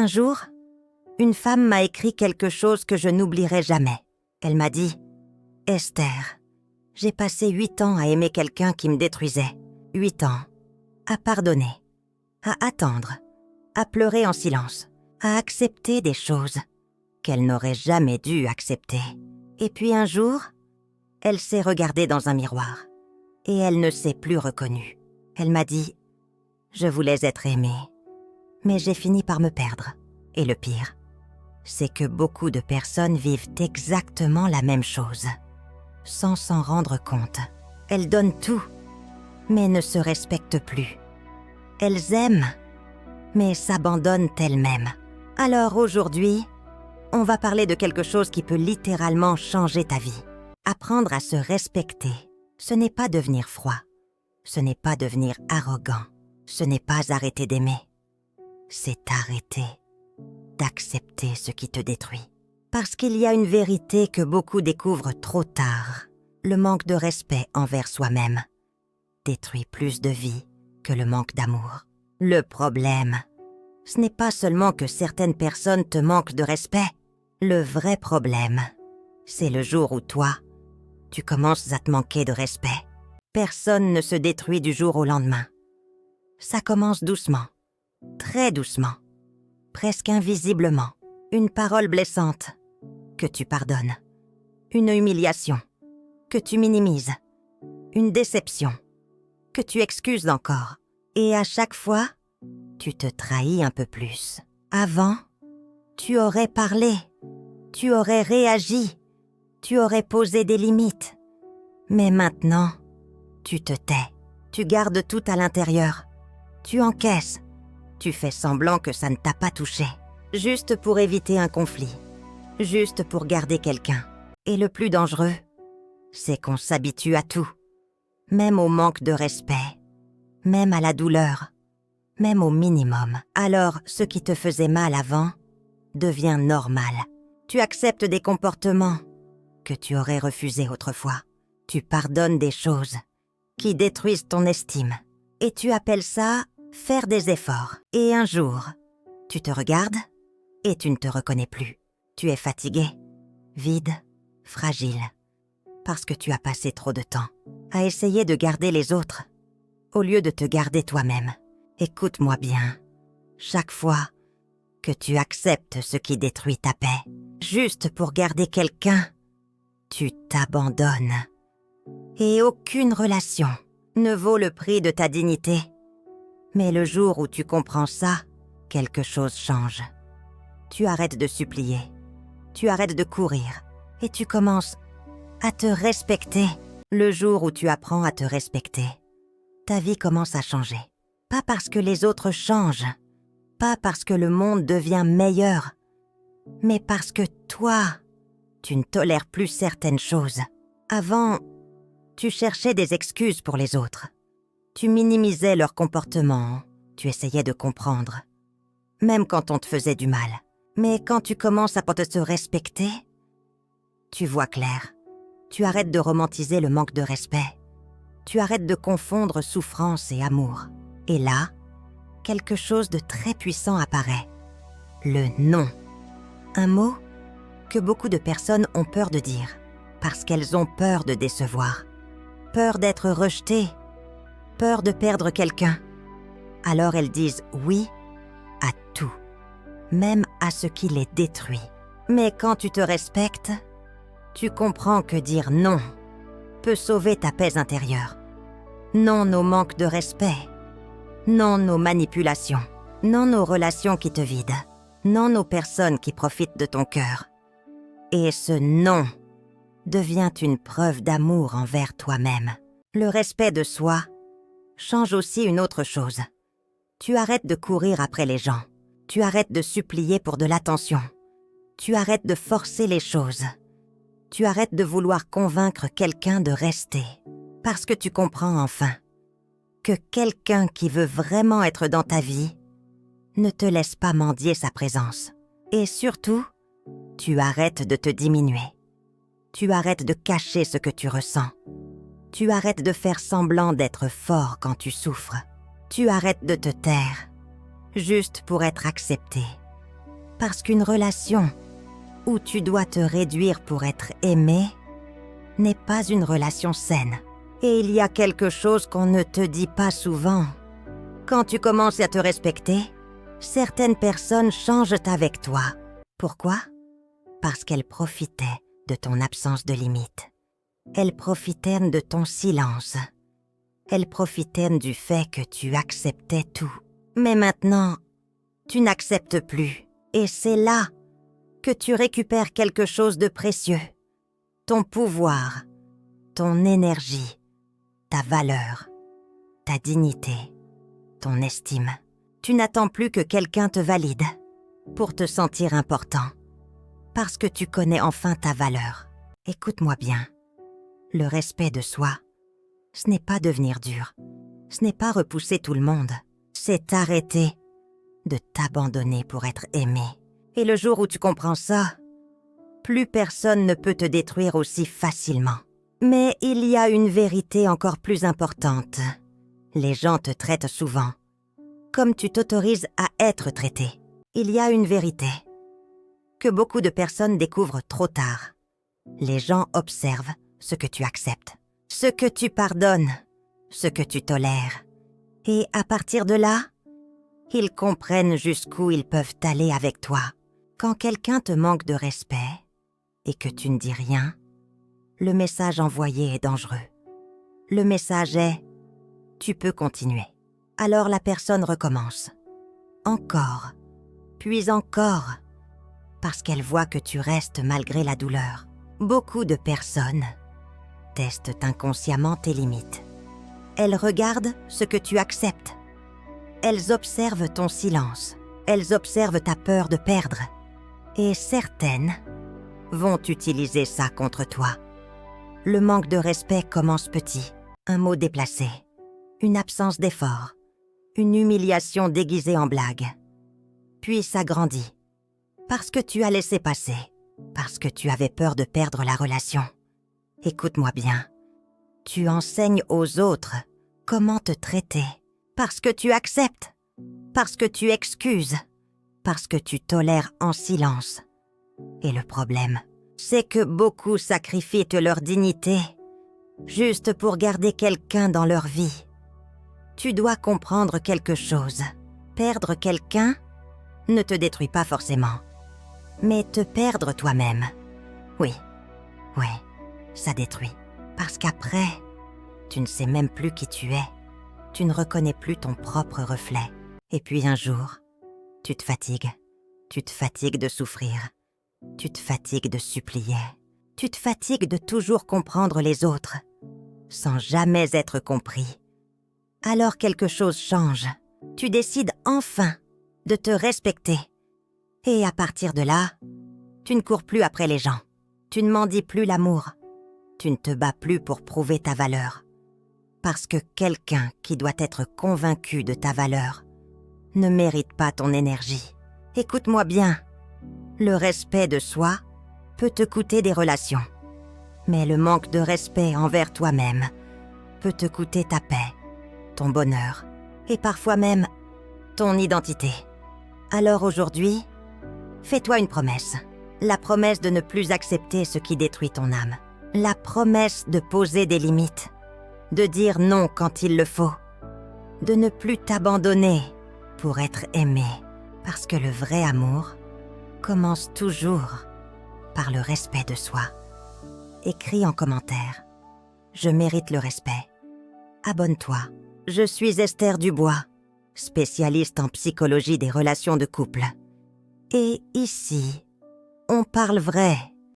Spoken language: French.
Un jour, une femme m'a écrit quelque chose que je n'oublierai jamais. Elle m'a dit « Esther, j'ai passé 8 ans à aimer quelqu'un qui me détruisait. 8 ans. À pardonner. À attendre. À pleurer en silence. À accepter des choses qu'elle n'aurait jamais dû accepter. Et puis un jour, elle s'est regardée dans un miroir. Et elle ne s'est plus reconnue. Elle m'a dit « Je voulais être aimée. Mais j'ai fini par me perdre. Et le pire, c'est que beaucoup de personnes vivent exactement la même chose, sans s'en rendre compte. Elles donnent tout, mais ne se respectent plus. Elles aiment, mais s'abandonnent elles-mêmes. Alors aujourd'hui, on va parler de quelque chose qui peut littéralement changer ta vie. Apprendre à se respecter, ce n'est pas devenir froid. Ce n'est pas devenir arrogant. Ce n'est pas arrêter d'aimer. C'est arrêter d'accepter ce qui te détruit. Parce qu'il y a une vérité que beaucoup découvrent trop tard. Le manque de respect envers soi-même détruit plus de vie que le manque d'amour. Le problème, ce n'est pas seulement que certaines personnes te manquent de respect. Le vrai problème, c'est le jour où toi, tu commences à te manquer de respect. Personne ne se détruit du jour au lendemain. Ça commence doucement, très doucement, presque invisiblement. Une parole blessante que tu pardonnes. Une humiliation que tu minimises. Une déception que tu excuses encore. Et à chaque fois, tu te trahis un peu plus. Avant, tu aurais parlé, tu aurais réagi, tu aurais posé des limites. Mais maintenant, tu te tais, tu gardes tout à l'intérieur. Tu encaisses, tu fais semblant que ça ne t'a pas touché. Juste pour éviter un conflit, juste pour garder quelqu'un. Et le plus dangereux, c'est qu'on s'habitue à tout. Même au manque de respect, même à la douleur, même au minimum. Alors, ce qui te faisait mal avant devient normal. Tu acceptes des comportements que tu aurais refusés autrefois. Tu pardonnes des choses qui détruisent ton estime. Et tu appelles ça faire des efforts. Et un jour, tu te regardes et tu ne te reconnais plus. Tu es fatigué, vide, fragile, parce que tu as passé trop de temps à essayer de garder les autres au lieu de te garder toi-même. Écoute-moi bien, chaque fois que tu acceptes ce qui détruit ta paix, juste pour garder quelqu'un, tu t'abandonnes. Et aucune relation ne vaut le prix de ta dignité. Mais le jour où tu comprends ça, quelque chose change. Tu arrêtes de supplier, tu arrêtes de courir, et tu commences à te respecter. Le jour où tu apprends à te respecter, ta vie commence à changer. Pas parce que les autres changent, pas parce que le monde devient meilleur, mais parce que toi, tu ne tolères plus certaines choses. Avant, tu cherchais des excuses pour les autres. Tu minimisais leur comportement, tu essayais de comprendre, même quand on te faisait du mal. Mais quand tu commences à te respecter, tu vois clair. Tu arrêtes de romantiser le manque de respect. Tu arrêtes de confondre souffrance et amour. Et là, quelque chose de très puissant apparaît. Le non. Un mot que beaucoup de personnes ont peur de dire, parce qu'elles ont peur de décevoir, peur d'être rejetées, peur de perdre quelqu'un. Alors elles disent oui à tout, même à ce qui les détruit. Mais quand tu te respectes, tu comprends que dire non peut sauver ta paix intérieure. Non nos manques de respect, non nos manipulations, non nos relations qui te vident, non nos personnes qui profitent de ton cœur. Et ce non devient une preuve d'amour envers toi-même. Le respect de soi change aussi une autre chose. Tu arrêtes de courir après les gens. Tu arrêtes de supplier pour de l'attention. Tu arrêtes de forcer les choses. Tu arrêtes de vouloir convaincre quelqu'un de rester. Parce que tu comprends enfin que quelqu'un qui veut vraiment être dans ta vie ne te laisse pas mendier sa présence. Et surtout, tu arrêtes de te diminuer. Tu arrêtes de cacher ce que tu ressens. Tu arrêtes de faire semblant d'être fort quand tu souffres. Tu arrêtes de te taire, juste pour être accepté. Parce qu'une relation où tu dois te réduire pour être aimé n'est pas une relation saine. Et il y a quelque chose qu'on ne te dit pas souvent. Quand tu commences à te respecter, certaines personnes changent avec toi. Pourquoi? Parce qu'elles profitaient de ton absence de limite. Elles profitaient de ton silence. Elles profitaient du fait que tu acceptais tout. Mais maintenant, tu n'acceptes plus. Et c'est là que tu récupères quelque chose de précieux. Ton pouvoir, ton énergie, ta valeur, ta dignité, ton estime. Tu n'attends plus que quelqu'un te valide pour te sentir important. Parce que tu connais enfin ta valeur. Écoute-moi bien. Le respect de soi, ce n'est pas devenir dur. Ce n'est pas repousser tout le monde. C'est arrêter de t'abandonner pour être aimé. Et le jour où tu comprends ça, plus personne ne peut te détruire aussi facilement. Mais il y a une vérité encore plus importante. Les gens te traitent souvent, comme tu t'autorises à être traité. Il y a une vérité que beaucoup de personnes découvrent trop tard. Les gens observent ce que tu acceptes, ce que tu pardonnes, ce que tu tolères. Et à partir de là, ils comprennent jusqu'où ils peuvent aller avec toi. Quand quelqu'un te manque de respect et que tu ne dis rien, le message envoyé est dangereux. Le message est « tu peux continuer ». Alors la personne recommence. Encore, puis encore, parce qu'elle voit que tu restes malgré la douleur. Beaucoup de personnes testent inconsciemment tes limites. Elles regardent ce que tu acceptes. Elles observent ton silence. Elles observent ta peur de perdre. Et certaines vont utiliser ça contre toi. Le manque de respect commence petit. Un mot déplacé, une absence d'effort, une humiliation déguisée en blague. Puis ça grandit. Parce que tu as laissé passer. Parce que tu avais peur de perdre la relation. Écoute-moi bien. Tu enseignes aux autres comment te traiter. Parce que tu acceptes. Parce que tu excuses. Parce que tu tolères en silence. Et le problème, c'est que beaucoup sacrifient leur dignité juste pour garder quelqu'un dans leur vie. Tu dois comprendre quelque chose. Perdre quelqu'un ne te détruit pas forcément, mais te perdre toi-même, oui, ça détruit. Parce qu'après, tu ne sais même plus qui tu es. Tu ne reconnais plus ton propre reflet. Et puis un jour, tu te fatigues. Tu te fatigues de souffrir. Tu te fatigues de supplier. Tu te fatigues de toujours comprendre les autres, sans jamais être compris. Alors quelque chose change. Tu décides enfin de te respecter. Et à partir de là, tu ne cours plus après les gens. Tu ne mendies plus l'amour. Tu ne te bats plus pour prouver ta valeur. Parce que quelqu'un qui doit être convaincu de ta valeur ne mérite pas ton énergie. Écoute-moi bien. Le respect de soi peut te coûter des relations. Mais le manque de respect envers toi-même peut te coûter ta paix, ton bonheur et parfois même ton identité. Alors aujourd'hui, fais-toi une promesse. La promesse de ne plus accepter ce qui détruit ton âme. La promesse de poser des limites. De dire non quand il le faut. De ne plus t'abandonner pour être aimé. Parce que le vrai amour commence toujours par le respect de soi. Écris en commentaire. Je mérite le respect. Abonne-toi. Je suis Esther Dubois, spécialiste en psychologie des relations de couple. Et ici, on parle vrai.